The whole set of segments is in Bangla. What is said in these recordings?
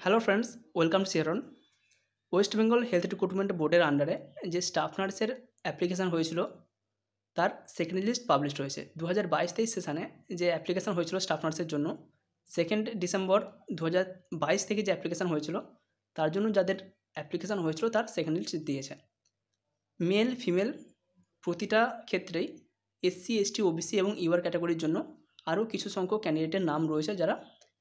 হ্যালো ফ্রেন্ডস, ওয়েলকাম শিয়রন। ওয়েস্ট বেঙ্গল হেলথ রিক্রুটমেন্ট বোর্ডের আন্ডারে যে স্টাফ নার্সের অ্যাপ্লিকেশান হয়েছিল তার সেকেন্ড লিস্ট পাবলিশড হয়েছে। 2022-23 সেশানে যে অ্যাপ্লিকেশান হয়েছিল স্টাফ নার্সের জন্য 2 ডিসেম্বর 2022 থেকে যে অ্যাপ্লিকেশান হয়েছিল তার জন্য যাদের অ্যাপ্লিকেশান হয়েছিল তার সেকেন্ড লিস্ট দিয়েছে। মেল ফিমেল প্রতিটা ক্ষেত্রেই এসসি এসটি ওবিসি এবং ইউআর ক্যাটাগরির জন্য আরও কিছু সংখ্যক ক্যান্ডিডেটের নাম রয়েছে যারা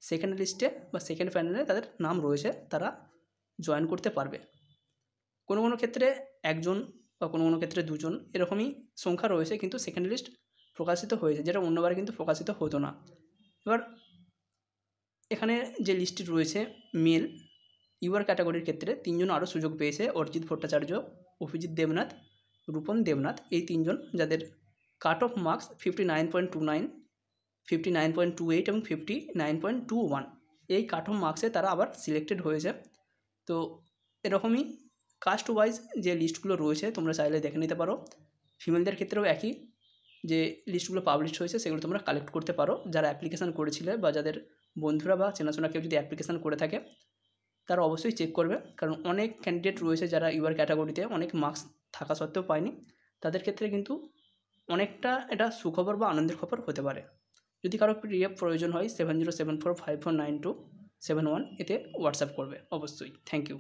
সেকেন্ড লিস্টে বা সেকেন্ড প্যানেলে তাদের নাম রয়েছে, তারা জয়েন করতে পারবে। কোনো কোনো ক্ষেত্রে একজন বা কোনো কোনো ক্ষেত্রে দুজন এরকমই সংখ্যা রয়েছে, কিন্তু সেকেন্ড লিস্ট প্রকাশিত হয়েছে, যেটা অন্যবার কিন্তু প্রকাশিত হতো না। এবার এখানে যে লিস্টটি রয়েছে মেল ইউআর ক্যাটাগরির ক্ষেত্রে 3 জন আরও সুযোগ পেয়েছে: অরিজিৎ ভট্টাচার্য, অভিজিৎ দেবনাথ, রূপন দেবনাথ। এই 3 জন যাদের কাট অফ মার্কস 59.29, 59.28 এবং 59.21, এই কাট অফ মার্কসে তারা আবার সিলেক্টেড হয়েছে। তো এরকমই কাস্ট ওয়াইজ যে লিস্টগুলো রয়েছে তোমরা চাইলে দেখে নিতে পারো। ফিমেলদের ক্ষেত্রেও একই, যে লিস্টগুলো পাবলিশ হয়েছে সেগুলো তোমরা কালেক্ট করতে পারো। যারা অ্যাপ্লিকেশান করেছিলে বা যাদের বন্ধুরা বা চেনাশোনা কেউ যদি অ্যাপ্লিকেশান করে থাকে তারা অবশ্যই চেক করবে, কারণ অনেক ক্যান্ডিডেট রয়েছে যারা ইউআর ক্যাটাগরিতে অনেক মার্কস থাকা সত্ত্বেও পায়নি। তাদের ক্ষেত্রে কিন্তু অনেকটা এটা সুখবর বা আনন্দের খবর হতে পারে। যদি কারো পিডিএফ প্রয়োজন হয় 7074549271 এতে হোয়াটসঅ্যাপ করবে অবশ্যই। Thank you.